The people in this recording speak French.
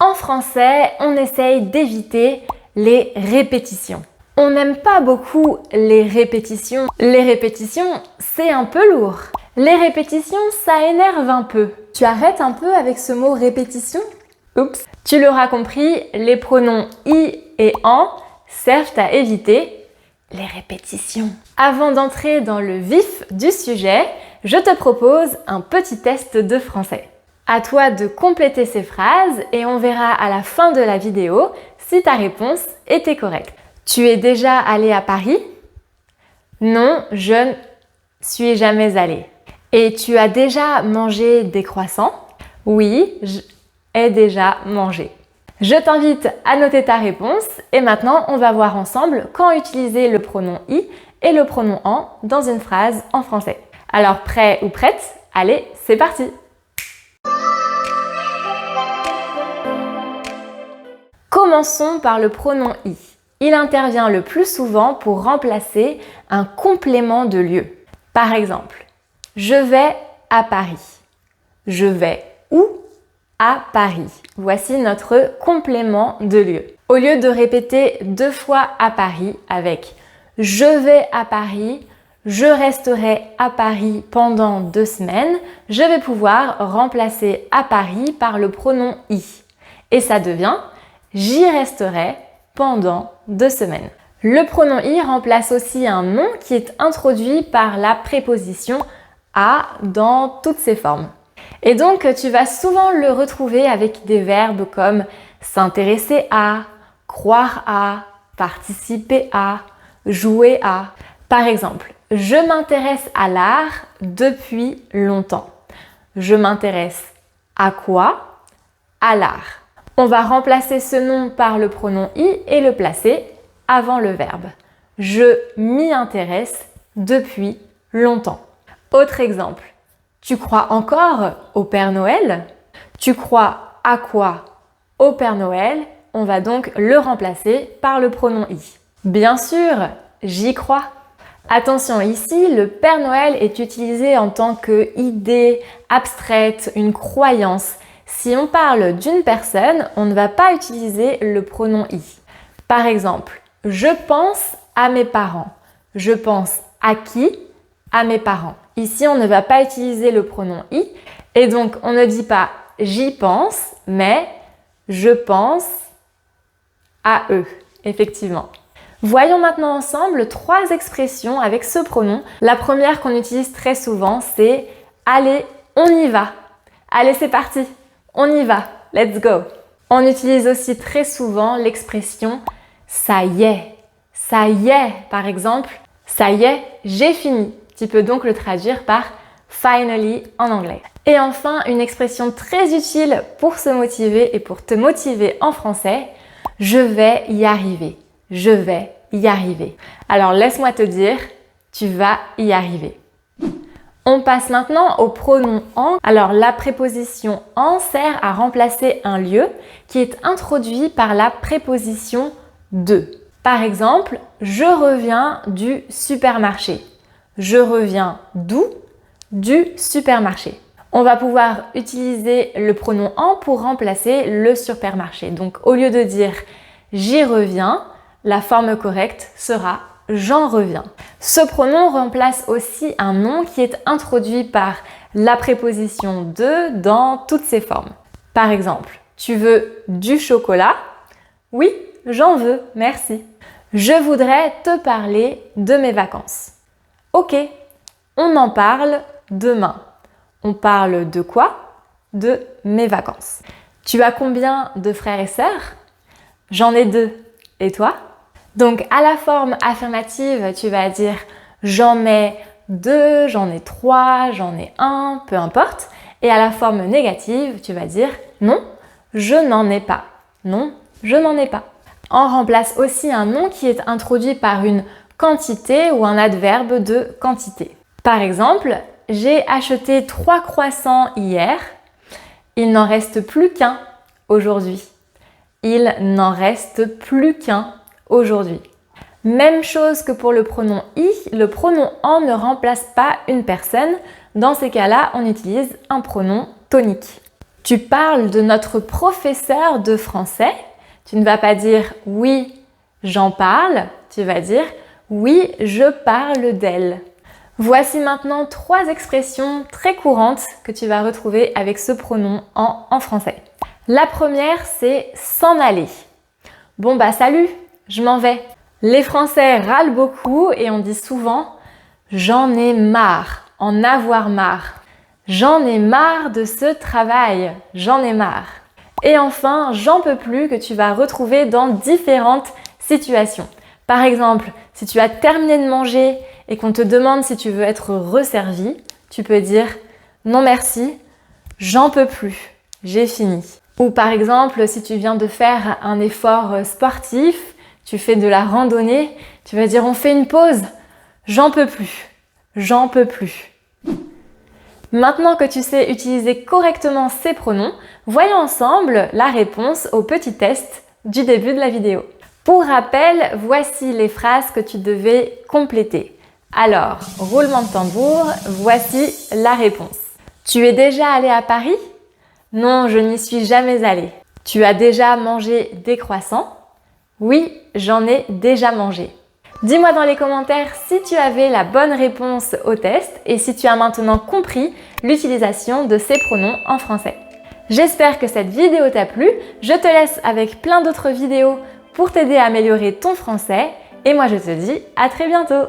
En français, on essaye d'éviter les répétitions. On n'aime pas beaucoup les répétitions. Les répétitions, c'est un peu lourd. Les répétitions, ça énerve un peu. Tu arrêtes un peu avec ce mot répétition? Oups. Tu l'auras compris, les pronoms i et en servent à éviter les répétitions. Avant d'entrer dans le vif du sujet, je te propose un petit test de français. À toi de compléter ces phrases et on verra à la fin de la vidéo si ta réponse était correcte. Tu es déjà allé à Paris? Non, je ne suis jamais allée. Et tu as déjà mangé des croissants? Oui, j'ai déjà mangé. Je t'invite à noter ta réponse et maintenant on va voir ensemble quand utiliser le pronom i et le pronom en dans une phrase en français. Alors prêt ou prête? Allez, c'est parti! Commençons par le pronom i. Il intervient le plus souvent pour remplacer un complément de lieu. Par exemple, je vais à Paris. Je vais où? À Paris. Voici notre complément de lieu. Au lieu de répéter 2 fois à Paris avec je vais à Paris, je resterai à Paris pendant 2 semaines, je vais pouvoir remplacer à Paris par le pronom i. Et ça devient j'y resterai pendant 2 semaines. Le pronom i remplace aussi un nom qui est introduit par la préposition à dans toutes ses formes. Et donc, tu vas souvent le retrouver avec des verbes comme s'intéresser à, croire à, participer à, jouer à. Par exemple, je m'intéresse à l'art depuis longtemps. Je m'intéresse à quoi? À l'art. On va remplacer ce nom par le pronom i et le placer avant le verbe. Je m'y intéresse depuis longtemps. Autre exemple. Tu crois encore au Père Noël? Tu crois à quoi? Au Père Noël. On va donc le remplacer par le pronom i. Bien sûr, j'y crois. Attention, ici, le Père Noël est utilisé en tant qu'idée abstraite, une croyance. Si on parle d'une personne, on ne va pas utiliser le pronom i. Par exemple, je pense à mes parents. Je pense à qui? À mes parents. Ici, on ne va pas utiliser le pronom i et donc on ne dit pas j'y pense, mais je pense à eux, effectivement. Voyons maintenant ensemble 3 expressions avec ce pronom. La première qu'on utilise très souvent, c'est allez, on y va. Allez, c'est parti. On y va, let's go. On utilise aussi très souvent l'expression ça y est. Ça y est, par exemple, ça y est, j'ai fini. Tu peux donc le traduire par finally en anglais. Et enfin, une expression très utile pour se motiver et pour te motiver en français, je vais y arriver. Je vais y arriver. Alors laisse-moi te dire, tu vas y arriver. On passe maintenant au pronom en. Alors la préposition en sert à remplacer un lieu qui est introduit par la préposition de. Par exemple, je reviens du supermarché. Je reviens d'où? Du supermarché. On va pouvoir utiliser le pronom en pour remplacer le supermarché. Donc au lieu de dire j'y reviens, la forme correcte sera j'en reviens. Ce pronom remplace aussi un nom qui est introduit par la préposition de dans toutes ses formes. Par exemple, tu veux du chocolat? Oui, j'en veux, merci. Je voudrais te parler de mes vacances. Ok, on en parle demain. On parle de quoi? De mes vacances. Tu as combien de frères et sœurs? J'en ai 2. Et toi? Donc à la forme affirmative, tu vas dire j'en ai 2, j'en ai 3, j'en ai 1, peu importe. Et à la forme négative, tu vas dire non, je n'en ai pas. Non, je n'en ai pas. On remplace aussi un nom qui est introduit par une quantité ou un adverbe de quantité. Par exemple, j'ai acheté 3 croissants hier. Il n'en reste plus qu'un aujourd'hui. Il n'en reste plus qu'un aujourd'hui. Même chose que pour le pronom i, le pronom en ne remplace pas une personne. Dans ces cas-là, on utilise un pronom tonique. Tu parles de notre professeur de français. Tu ne vas pas dire « oui, j'en parle », tu vas dire « oui, je parle d'elle ». Voici maintenant 3 expressions très courantes que tu vas retrouver avec ce pronom en français. La première, c'est « s'en aller ». Bon bah salut, je m'en vais. Les Français râlent beaucoup et on dit souvent « j'en ai marre », en avoir marre. J'en ai marre de ce travail, j'en ai marre. Et enfin, j'en peux plus que tu vas retrouver dans différentes situations. Par exemple, si tu as terminé de manger et qu'on te demande si tu veux être resservi, tu peux dire non merci, j'en peux plus, j'ai fini. Ou par exemple, si tu viens de faire un effort sportif, tu fais de la randonnée, tu vas dire on fait une pause, j'en peux plus, j'en peux plus. Maintenant que tu sais utiliser correctement ces pronoms, voyons ensemble la réponse au petit test du début de la vidéo. Pour rappel, voici les phrases que tu devais compléter. Alors, roulement de tambour, voici la réponse. Tu es déjà allé à Paris? Non, je n'y suis jamais allé. Tu as déjà mangé des croissants? Oui, j'en ai déjà mangé. Dis-moi dans les commentaires si tu avais la bonne réponse au test et si tu as maintenant compris l'utilisation de ces pronoms en français. J'espère que cette vidéo t'a plu. Je te laisse avec plein d'autres vidéos pour t'aider à améliorer ton français. Et moi je te dis à très bientôt!